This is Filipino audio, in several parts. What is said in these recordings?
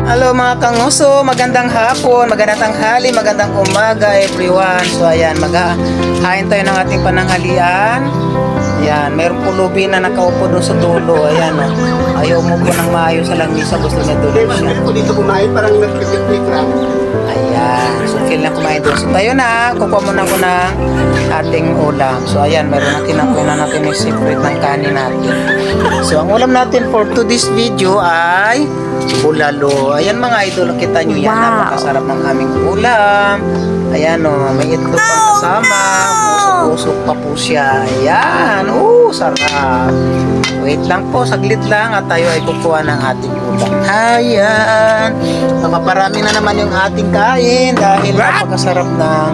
Hello mga kanguso, magandang hapon, magandang tanghali, magandang umaga everyone. So ayan, maghahain tayo ng ating pananghalian. Ayan, mayroong pulubi na nakaupo doon sa dulo. Ayan, oh. Ayaw mo po ng maayos sa langisa, gusto niya tuloy siya. Ako dito kumain, parang nag-click lang. Ayan, so feel na kumain doon. So tayo na, kukuha muna ko ng ating ulam. So ayan, mayroon na tinakuha na natin yung separate ng kanin natin. So ang ulam natin for today's video ay bulalo. Ayan mga idol, kita nyo yan. Wow. Napakasarap ng aming ulam. Ayan o, may itlog pang kasama. Usok-usok pa po siya. Ayan, sarap. Wait lang po, saglit lang at tayo ay kukuha ng ating ulam. Ayan, nakaparami na naman yung ating kain dahil napakasarap ng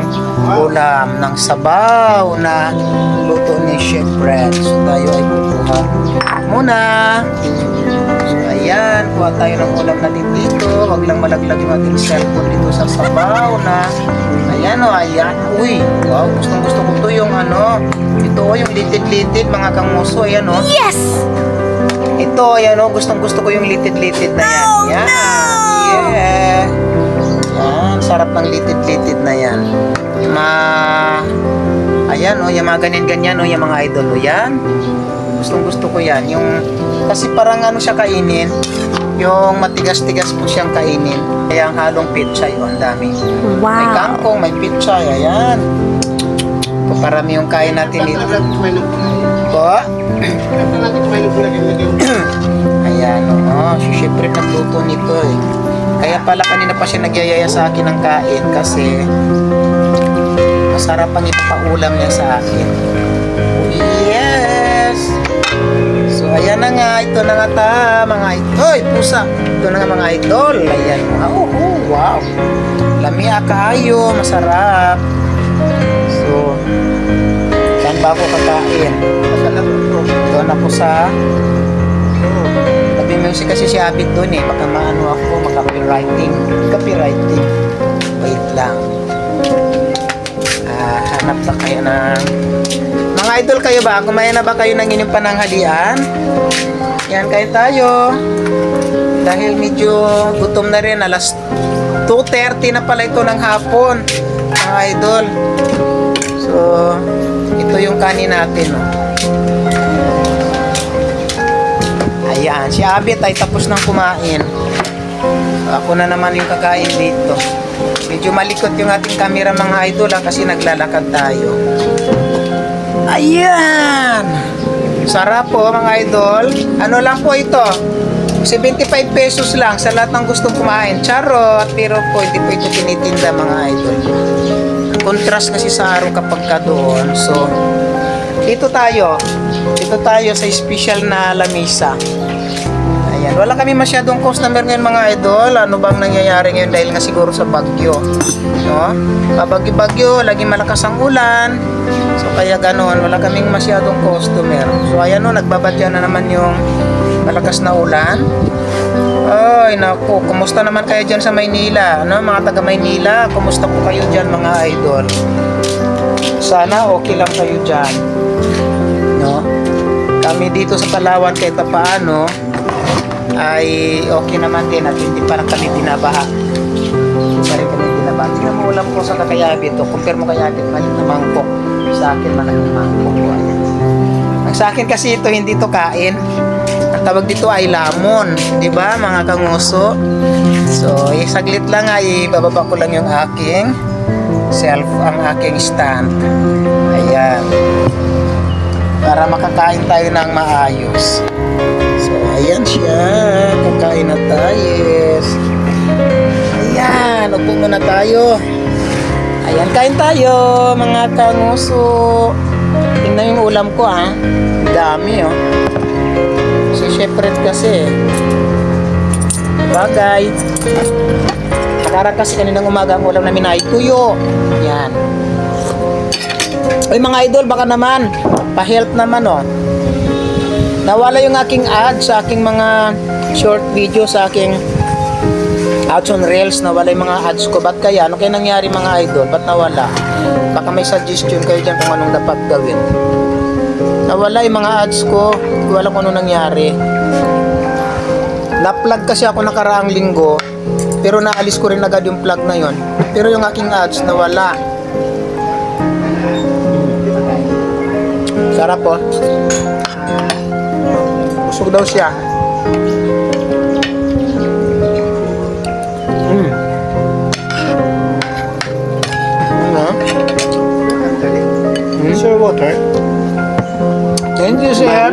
ulam, ng sabaw na luto ni Chef Brad. So tayo ay kukuha muna. So ayan, kuha tayo ng ulam natin dito. Huwag lang malaglag yung ating cellphone dito sa sabaw na ayan o, ayan. Uy, wow, gustong gusto ko to yung ito o, yung litid-litid mga kanguso. Ayan o. Yes! Ito, ayan o, gustong gusto ko yung litid-litid na yan. Yan. Yeah. Yan, sarap ng litid-litid na yan. Ayan o, yung mga ganyan-ganyan o, yung mga idol o yan. Gustong gusto ko yan. Yung, kasi parang siya kainin. Yung matigas-tigas po siyang kainin. Kaya ang halong pitsay o, ang dami. Wow. May kangkong, may pitsay, ayan. Parami yung kain natin dito. Po? Ayan, si Chef Brad nagluto nito eh. Kaya pala kanina pa siya nagyayaya sa akin ng kain kasi masarap ang ipapaulam niya sa akin. Yes! So ayan na nga, ito na nga ta, mga idol. Pusa! Ito na nga mga idol. Ayan, wow! Lamia kayo, masarap. So, saan ba ako kakain? Doon ako sa tabi music kasi si Abit doon eh. Baka maano ako, maka-copywriting. Wait lang. Hanap na kayo ng mga idol kayo ba? Kumain na ba kayo ng inyong pananghalian? Yan, kain tayo. Dahil medyo gutom na rin. Alas 2:30 na pala ito ng hapon. Mga idol. So, ito yung kanin natin. Ayan, si Abit ay tapos nang kumain. So, ako na naman yung kakain dito. Medyo malikot yung ating camera mga idol kasi naglalakad tayo. Ayan! Sarap po mga idol. Ano lang po ito? 75 pesos lang sa lahat ng gustong kumain. Charot! Pero po, hindi po ito tinitinda mga idol. Contrast kasi sa araw kapag ka doon. So, dito tayo sa special na lamisa. Ayan, wala kami masyadong customer ngayon mga idol. Ano bang nangyayari ngayon dahil nga siguro sa bagyo, no? Bagyo, laging malakas ang ulan. So kaya ganoon, wala kaming masyadong customer. So ayan o, nagbabadya na naman yung malakas na ulan. Ay, naku, kumusta naman kayo dyan sa Maynila? Ano, mga taga Maynila, kumusta po kayo dyan mga idol? Sana okay lang kayo dyan. No? Kami dito sa Palawan kahit paano ay okay naman din at hindi pa lang kami binabaha. Pa rin kami binabaha. Tingnan mo ulam ko sa kakayabit. Compare mo kayabit, maliit na mangkok. Sa akin, malaking mangkok. Ayan. Ang sa akin kasi ito, hindi to kain. Ang tawag dito ay lamon, di ba mga kanguso? So, saglit lang ay bababa ko lang yung aking ang aking stand. Ayan. Para makakain tayo ng maayos. So, ayan siya. Kakain na tayo. Ayan, upo muna tayo. Ayan, kain tayo mga kanguso. Tingnan yung ulam ko dami si Chef Brad kasi bagay nakarang kasi kaninang umaga ang ulam namin ay tuyo. Yan. Uy mga idol, baka naman pa-help naman nawala yung aking ad sa aking mga short video, sa aking ads on Reels. Nawala yung mga ads ko. Ba't kaya? Ano kaya nangyari mga idol? Ba't nawala? Baka may suggestion kayo dyan kung anong dapat gawin. Nawala yung mga ads ko. Hindi ko alam kung ano nangyari. Na-plug kasi ako nakaraang linggo. Pero naalis ko rin agad yung plug na yon. Pero yung aking ads nawala. Sarap po. Busog daw siya. Sir, water? Thank you, sir.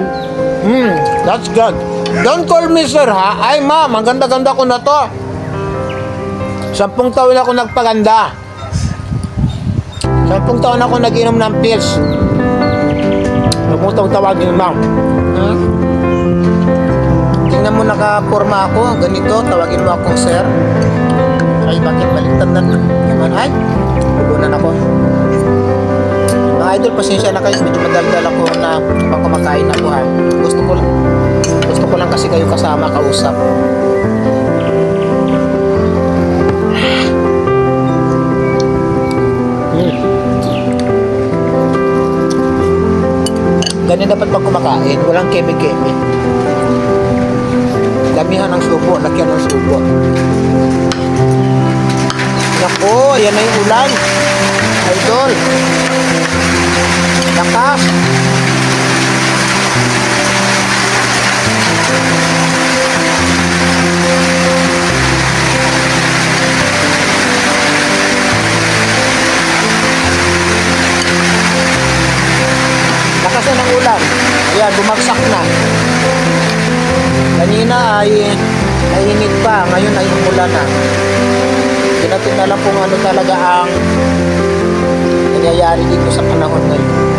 That's good. Don't call me sir, ha? Ay, ma'am, ang ganda-ganda ko na to. 10 taon ako nagpaganda. 10 taon ako nag-inom ng pills. Huwag mo tawagin, ma'am. Tingnan mo, nakaporma ako. Ganito, tawagin mo akong sir. Ay, bakit baliktad na naman? Ay, hubunan ako. Mga idol, pasensya na kayo. Medyo madaldal ako na habang kumakain ako, ha. Gusto ko lang kasi kayo kasama, kausap. Ganyan dapat pag kumakain. Walang keme-keme. Damihan ng subo. Lagyan ng subo. Naku, ayan na yung ulan. Idol. Lakas. Lakas na ng ulan. Ayan, bumagsak na. Kanina ay nainit pa. Ngayon ay umulan na. Hindi natin alam kung ano talaga ang nangyayari dito sa panahon ngayon.